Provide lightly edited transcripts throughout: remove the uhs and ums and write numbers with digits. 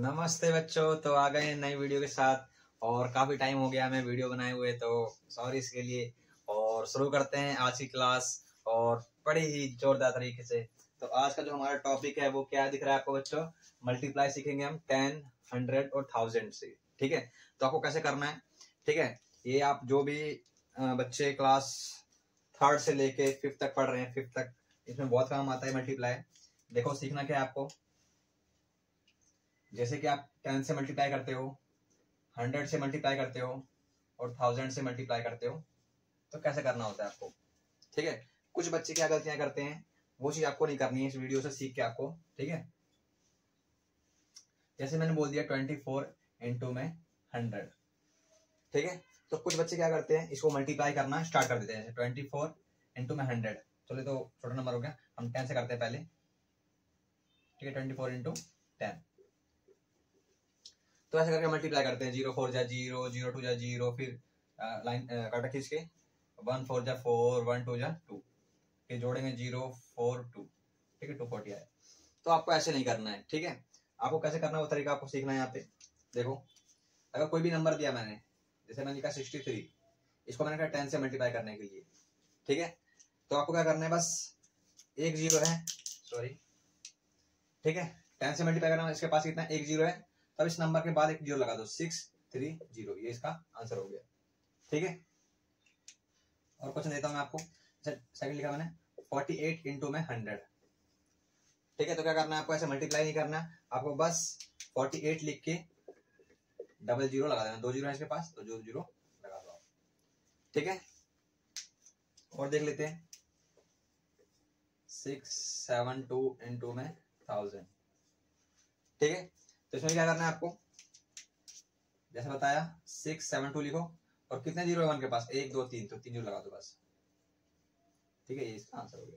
नमस्ते बच्चों। तो आ गए नई वीडियो के साथ और काफी टाइम हो गया हमें वीडियो बनाए हुए, तो सॉरी इसके लिए। और शुरू करते हैं आज की क्लास और बड़ी ही जोरदार तरीके से। तो आज का जो हमारा टॉपिक है वो क्या दिख रहा है आपको बच्चों? मल्टीप्लाई सीखेंगे हम 10, 100 और 1000 से। ठीक है, तो आपको कैसे करना है? ठीक है, ये आप जो भी बच्चे क्लास 3rd से लेके 5th तक पढ़ रहे हैं, 5th तक, इसमें बहुत काम आता है मल्टीप्लाई। देखो सीखना क्या है आपको, जैसे कि आप 10 से मल्टीप्लाई करते हो, 100 से मल्टीप्लाई करते हो और 1000 से मल्टीप्लाई करते हो, तो कैसे करना होता है आपको। ठीक है, कुछ बच्चे क्या गलतियां करते हैं वो चीज आपको नहीं करनी है, इस वीडियो से सीख के आपको। ठीक है, जैसे मैंने बोल दिया 24 इंटू में 100। ठीक है, तो कुछ बच्चे क्या करते हैं, इसको मल्टीप्लाई करना स्टार्ट कर देते हैं। 24 इंटू में 100, चलो तो छोटा नंबर हो गया, हम 10 से करते हैं पहले। ठीक है, 24 इंटू 10, तो ऐसे करके मल्टीप्लाई करते हैं। 0 4 जा 0, 0 2 जा 0, फिर लाइन काटा खींच के 1 4 जा 4, 1 2 जा 2, फिर जोड़ेंगे 0 4 2। ठीक है, 240 आया। तो आपको ऐसे नहीं करना है। ठीक है, आपको कैसे करना है वो तरीका आपको सीखना है। यहाँ पे देखो, अगर कोई भी नंबर दिया मैंने, जैसे मैंने लिखा 63, इसको मैंने कहा 10 से मल्टीप्लाई करने के लिए। ठीक है, तो आपको क्या करना है, बस एक जीरो है, सॉरी। ठीक है, 10 से मल्टीप्लाई करना, इसके पास कितना, एक जीरो है, तब इस नंबर के बाद एक जीरो लगा दो, 630, ये इसका आंसर हो गया। ठीक है, और क्वेश्चन देता हूं मैं आपको। सेकंड लिखा मैंने 48 इंटू में 100। ठीक है, तो क्या करना है आपको, ऐसे मल्टीप्लाई नहीं करना, आपको बस 48 लिख के डबल जीरो लगा देना। 2 जीरो है इसके पास, तो 2 जीरो लगा दो। ठीक है, और देख लेते हैं 672 इंटू में 1000। ठीक है, तो इसमें क्या करना है आपको, जैसे बताया 672 लिखो, और कितने जीरो है 1 के पास, 1 2 3, तो 3 जीरो लगा दो बस। ठीक है, ये इसका आंसर हो गया।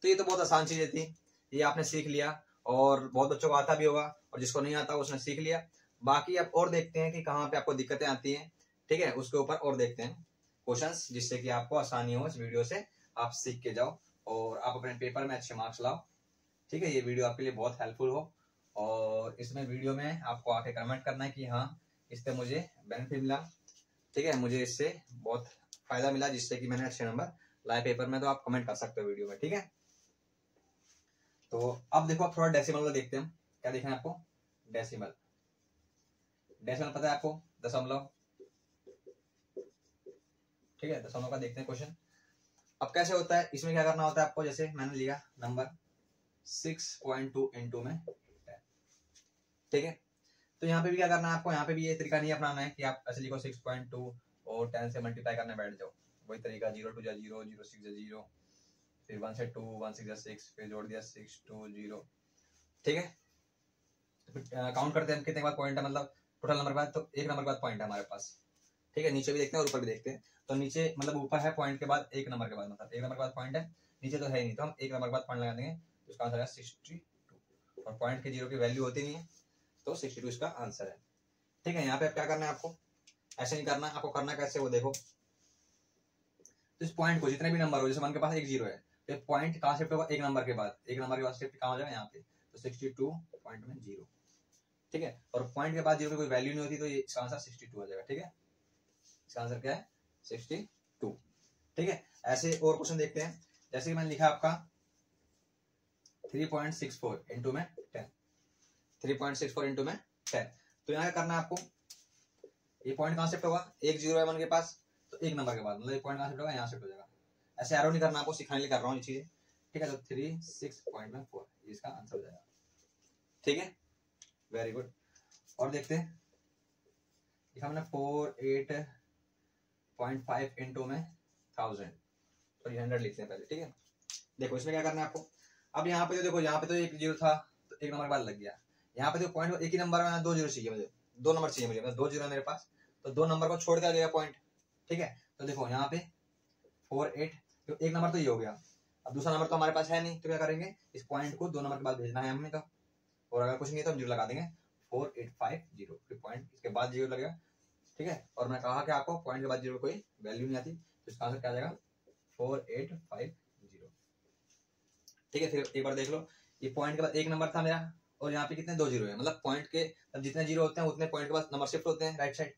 तो ये तो बहुत आसान चीजें थी, ये आपने सीख लिया और बहुत बच्चों को आता भी होगा, और जिसको नहीं आता उसने सीख लिया। बाकी अब और देखते हैं कि कहाँ पे आपको दिक्कतें आती हैं। ठीक है, उसके ऊपर और देखते हैं क्वेश्चंस, जिससे कि आपको आसानी हो इस वीडियो से, आप सीख के जाओ और आप अपने पेपर में अच्छे मार्क्स लाओ। ठीक है, ये वीडियो आपके लिए बहुत हेल्पफुल हो, और इसमें वीडियो में आपको आके कमेंट करना है कि हाँ इससे मुझे बेनिफिट मिला। ठीक है, मुझे इससे बहुत फायदा मिला, जिससे कि मैंने अच्छे नंबर लाए पेपर में। तो आप कमेंट कर सकते हो वीडियो में। ठीक है, तो अब देखो, आप थोड़ा डेसिमल में देखते हैं। क्या देखना है आपको, डेसिमल। डेसिमल पता है आपको, दशमलव। ठीक है, दशमलव का देखते हैं क्वेश्चन। अब कैसे होता है, इसमें क्या करना होता है आपको, जैसे मैंने लिया नंबर 6.2 इंटू में 10। ठीक है, तो यहाँ पे भी क्या करना है आपको, यहाँ पे भी ये तरीका नहीं अपनाना है कि आप ऐसे लिखो 6.2 और 10 से मल्टीप्लाई करने बैठ जाओ। वही तरीका 0 2 जा 0, 0 6 जा 0, फिर 1 से 2, 1 6 जा 6, फिर जोड़ दिया 6 2 0। ठीक है, काउंट करते हैं कितने के बाद पॉइंट है, मतलब टोटल नंबर के बाद, तो एक नंबर के बाद पॉइंट है हमारे पास। ठीक है, नीचे भी देखते हैं और ऊपर भी देखते हैं। तो नीचे मतलब ऊपर है पॉइंट के बाद एक नंबर के बाद, मतलब एक नंबर के बाद पॉइंट है, नीचे तो है ही नहीं, तो हम एक नंबर के बाद पॉइंट लगा देंगे, तो इसका आंसर है 62, और पॉइंट के जीरो की वैल्यू होती नहीं है, तो 62 इसका आंसर है। ठीक है, यहाँ पे क्या करना है आपको, ऐसे नहीं करना, आपको करना कैसे वो देखो। तो इस पॉइंट को, जितने भी नंबर हो, जैसे 1 के पास एक जीरो है, तो पॉइंट कहाँ शिफ्ट होगा, एक नंबर के बाद, एक नंबर के बाद शिफ्ट कहाँ हो जाएगा, यहाँ पे, तो 62 पॉइंट में 0। ठीक है, और पॉइंट के बाद जीरो की कोई वैल्यू नहीं होती, तो ये इसका आंसर 62 हो जाएगा। ठीक है, इसका आंसर क्या है, 62। ठीक है, ऐसे और क्वेश्चन देखते हैं। जैसे कि मैंने लिखा आपका 3.64 इंटू में 10, 3.64 इंटू में 10। तो यहाँ क्या करना है आपको, ये पॉइंट कहाँ शिफ्ट होगा, एक जीरो है 1 के पास, तो एक नंबर के बाद, मतलब ये पॉइंट कहाँ शिफ्ट होगा, यहाँ शिफ्ट हो जाएगा। ऐसे एरो नहीं करना, आपको सिखाने लिए कर रहा हूँ ये चीजें। ठीक है, तो 36.4 ये इसका आंसर हो जाएगा। ठीक है, वेरी गुड। और देखते हैं, लिखा मैंने 48.5 इंटू में 1000, तो 100 लिखते हैं पहले। ठीक है, देखो इसमें क्या करना है आपको, अब यहाँ पे तो देखो, यहाँ पे तो एक जीरो था, तो एक नंबर के बाद लग गया। यहाँ पे तो पॉइंट एक ही नंबर है, 2 जीरो चाहिए मुझे, 2 नंबर चाहिए मुझे, 2 जीरो है मेरे पास, तो 2 नंबर को छोड़ के आ गया पॉइंट। ठीक है, तो देखो यहाँ पे 48, तो एक नंबर तो ये हो गया। अब दूसरा नंबर तो हमारे पास है नहीं, तो क्या करेंगे, इस पॉइंट को 2 नंबर के बाद भेजना है हमने, तो और अगर कुछ नहीं है तो हम जीरो लगा देंगे, 4850, फिर पॉइंट इसके बाद जीरो लगेगा। ठीक है, और मैं कहा कि आपको पॉइंट के बाद जीरो कोई वैल्यू नहीं आती, तो इसका आंसर क्या आ जाएगा, 4850। ठीक है, फिर एक बार देख लो, ये पॉइंट के बाद एक नंबर था मेरा और यहाँ पे कितने 2 जीरो है, मतलब पॉइंट के अब जितने जीरो होते हैं उतने पॉइंट के पास नंबर शिफ्ट होते हैं राइट साइड।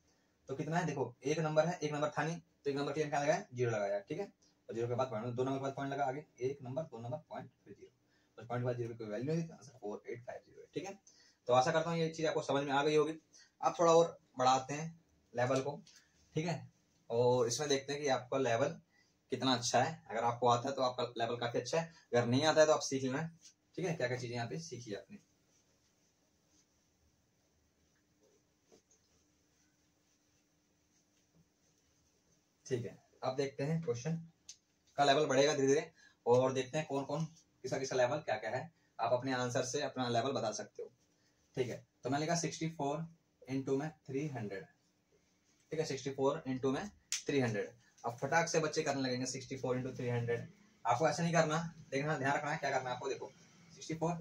तो कितना है देखो, एक नंबर है, एक नंबर था नहीं, तो एक नंबर के लिए क्या लगाया, जीरो लगाया, ठीक है। और जीरो के बाद पॉइंट, 2 नंबर के बाद पॉइंट लगा, आगे एक नंबर 2 नंबर पॉइंट फिर जीरो, तो पॉइंट के बाद जीरो की कोई वैल्यू नहीं थी, आंसर 4850 है, ठीक है। तो आशा करता हूँ ये चीज आपको समझ में आ गई होगी। अब थोड़ा और बढ़ाते हैं लेवल को, ठीक है, और इसमें देखते हैं कि आपका लेवल कितना अच्छा है। अगर आपको आता है तो आपका लेवल काफी अच्छा है, अगर नहीं आता है तो आप सीख लेना, ठीक है। क्या क्या चीजें यहाँ पे सीखी आपने, ठीक है। अब देखते हैं क्वेश्चन का लेवल बढ़ेगा धीरे धीरे, और देखते हैं कौन कौन किसका किसका लेवल क्या क्या है। आप अपने आंसर से अपना लेवल बता सकते हो, ठीक है। तो मैंने लिखा 64 इंटू में 300, ठीक है, 64 इंटू में 300। अब फटाक से बच्चे करने लगेंगे 64 इंटू 300। आपको ऐसा नहीं करना, देखना ध्यान रखना है क्या करना है आपको। देखो 64,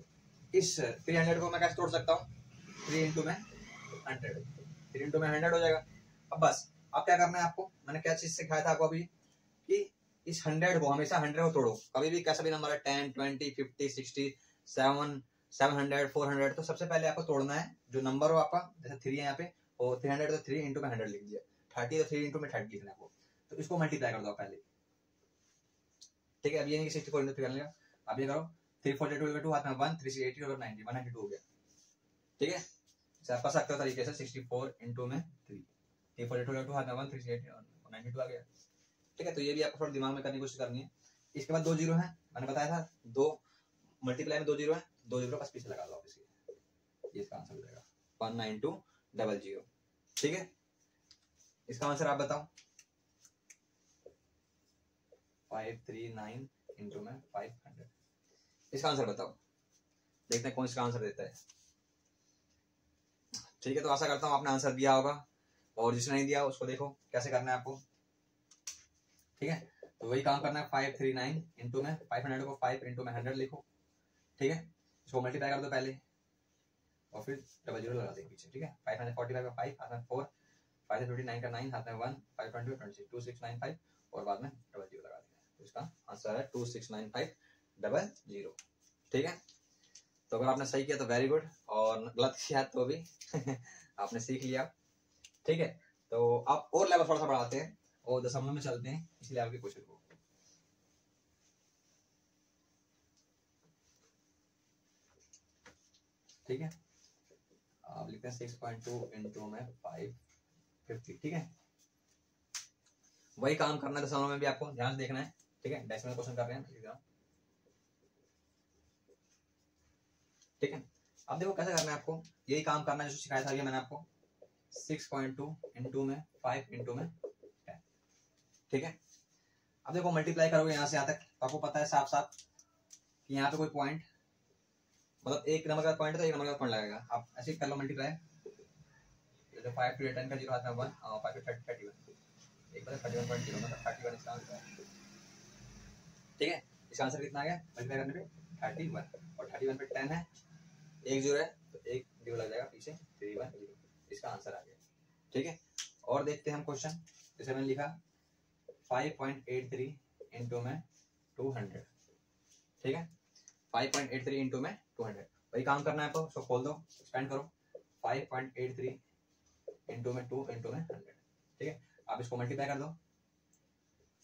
इस 300 को मैं कैसे तोड़ सकता हूँ, 3 इंटू में 100, 3 इंटू में 100 हो जाएगा। अब बस अब क्या करना है आपको, मैंने क्या चीज सिखाया था आपको अभी, कि इस 100 को हमेशा 100 को तोड़ो, कभी भी कैसा भी नंबर है 10 20 50 60 7 700 400, तो सबसे पहले आपको तोड़ना है जो नंबर हो आपका, जैसे 3 है यहाँ पे, और 300 तो 3 इंटू में 100 लिख दिया, 30 तो 3 इंटू में 30 लिखना है आपको, तो इसको मल्टीप्लाई कर दो पहले, ठीक है। अब ये नहीं कि 64 इंटू 3 करने का, अब ये करो 342 2 हाथ में 1 380 और 90 192 हो गया, ठीक है। आप कर सकते हो तरीके से 64 इंटू में 3 342 2 हाथ में 1 380 और 92 आ गया, ठीक है। तो ये भी आपको थोड़ा दिमाग में करने की कोशिश करनी है। इसके बाद 2 जीरो है, मैंने बताया था 2 मल्टीप्लाई में 2 जीरो है, 2 जीरो बस पीछे लगा दो आप, इसके ये इसका आंसर हो जाएगा 19200, ठीक है। इसका आंसर आप बताओ, 539 इंटू में 500, इसका आंसर बताओ, देखते हैं कौन इसका आंसर देता है, ठीक है। तो आशा करता हूँ आपने आंसर दिया होगा, और जिसने नहीं दिया उसको देखो कैसे करना है आपको, ठीक है। तो वही काम करना है, 539 इंटू में 500 को 5 इंटू में 100 लिखो, ठीक है। इसको मल्टीप्लाई कर दो पहले, और फिर डबल जीरो लगा देंगे पीछे, ठीक है। 545 का 5 हाथ में 4, 559 का 9 हाथ में 1, 520 26 2695 और बाद में डबल जीरो लगा देंगे, तो इसका आंसर है 269500, ठीक है। तो अगर आपने सही किया तो वेरी गुड, और गलत किया तो भी आपने सीख लिया, ठीक है। तो आप और लेवल थोड़ा सा बढ़ाते हैं और दशमलव में चलते हैं, इसलिए आपके क्वेश्चन को, ठीक है। आप लिखते हैं 6.2 इंटू में 550, ठीक है। वही काम करना है दशमलव में भी, आपको ध्यान देखना है, ठीक है। डेसिमल क्वेश्चन कर रहे हैं, ठीक है। अब देखो कैसे करना है आपको, यही काम करना है जो सिखाया था ये मैंने आपको, 6.2 इंटू में 5 इंटू में 10, ठीक है। अब देखो मल्टीप्लाई करोगे यहाँ से यहाँ तक, तो आपको पता है साफ साफ कि यहाँ पे कोई पॉइंट, मतलब एक नंबर का पॉइंट है तो एक नंबर का पॉइंट लगेगा, आप ऐसे ही कर लो मल्टीप्लाई, जैसे 5 to 10 का 0 हाथ में 1, 5 to 31, एक बार 31.0 मतलब 31 इसका आंसर है, ठीक है। इसका आंसर कितना आ गया मल्टीप्लाई करने पे 31, और 31 पे 10 है, एक जीरो है तो एक जीरो लग जाएगा पीछे, 310, इसका आंसर आ गया, ठीक है। और देखते हैं हम क्वेश्चन, जैसे मैंने लिखा 5.83 इंटू में 200, ठीक है। 5.83 इंटू में 200, वही काम करना है आपको, उसको खोल दो, एक्सपेंड करो, 5.83 इंटू में 2 इंटू में 100, ठीक है। आप इसको मल्टीप्लाई कर दो,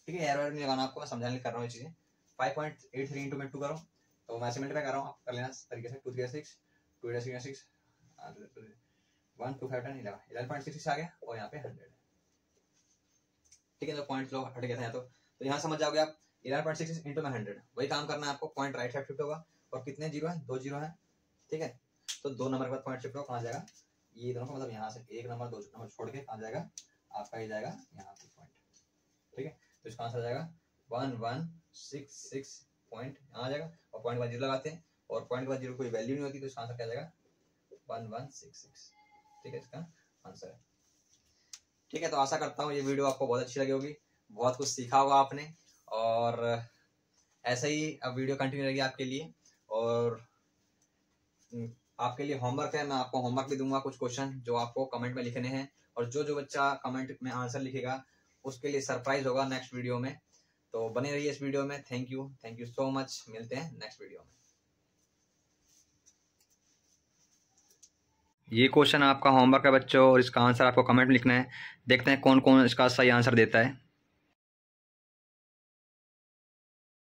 ठीक है। एरर नहीं लगाना आपको, मैं समझाने कर रहा हूँ ये चीजें। 5.83 इंटू में 2 करो, तो मैं ऐसे मल्टीप्लाई कर रहा हूँ, आप कर लेना तरीके से, 2 3 6 2 8 6 6 1 2 5 10 11.66 आ गया, और यहाँ पे 100, ठीक है। तो पॉइंट लो हट गया था यहाँ, तो यहाँ समझ जाओगे आप, 11.66 इंटू में 100, वही काम करना है आपको, पॉइंट राइट साइड शिफ्ट होगा, और कितने जीरो है 2 जीरो है, ठीक है। तो 2 नंबर के बाद पॉइंट शिफ्ट होगा, कहाँ जाएगा, ये दोनों का मतलब यहाँ से एक नंबर 2 नंबर छोड़ के कहाँ जाएगा आपका, ये जाएगा यहाँ पे पॉइंट, ठीक है। तो इसका आंसर आ जाएगा 1166 पॉइंट, यहाँ आ जाएगा, और पॉइंट के बाद जीरो लगाते हैं, और पॉइंट के बाद जीरो कोई वैल्यू नहीं होती, तो इसका आंसर क्या जाएगा 1166, ठीक है, इसका आंसर है, ठीक है। तो आशा करता हूँ ये वीडियो आपको बहुत अच्छी लगी होगी, बहुत कुछ सीखा होगा आपने, और ऐसे ही अब वीडियो कंटिन्यू रहेगी आपके लिए, और आपके लिए होमवर्क है, मैं आपको होमवर्क भी दूंगा, कुछ क्वेश्चन जो आपको कमेंट में लिखने हैं, और जो जो बच्चा कमेंट में आंसर लिखेगा उसके लिए सरप्राइज होगा नेक्स्ट वीडियो में, तो बने रहिए इस वीडियो में। थैंक यू सो मच, मिलते हैं नेक्स्ट वीडियो में। ये क्वेश्चन आपका होमवर्क है बच्चों, और इसका आंसर आपको कमेंट में लिखना है। देखते हैं कौन कौन इसका सही आंसर देता है।